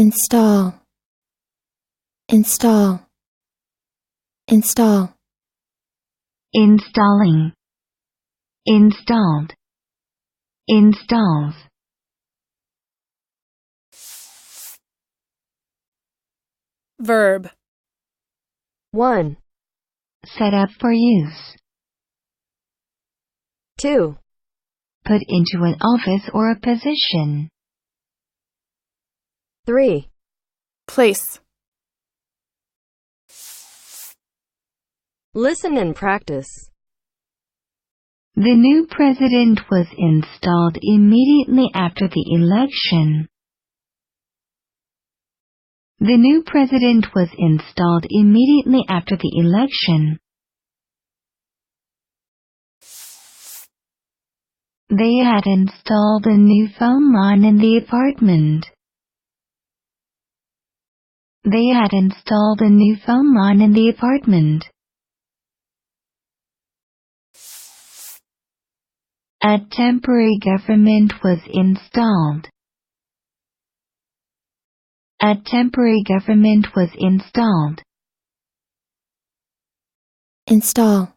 install, install, install, installing, installed, installs. Verb. 1, Set up for use. 2, Put into an office or a position. 3, Place. listen and practice. The new president was installed immediately after the election. The new president was installed immediately after the election. They had installed a new phone line in the apartment. They had installed a new phone line in the apartment. A temporary government was installed. A temporary government was installed. install.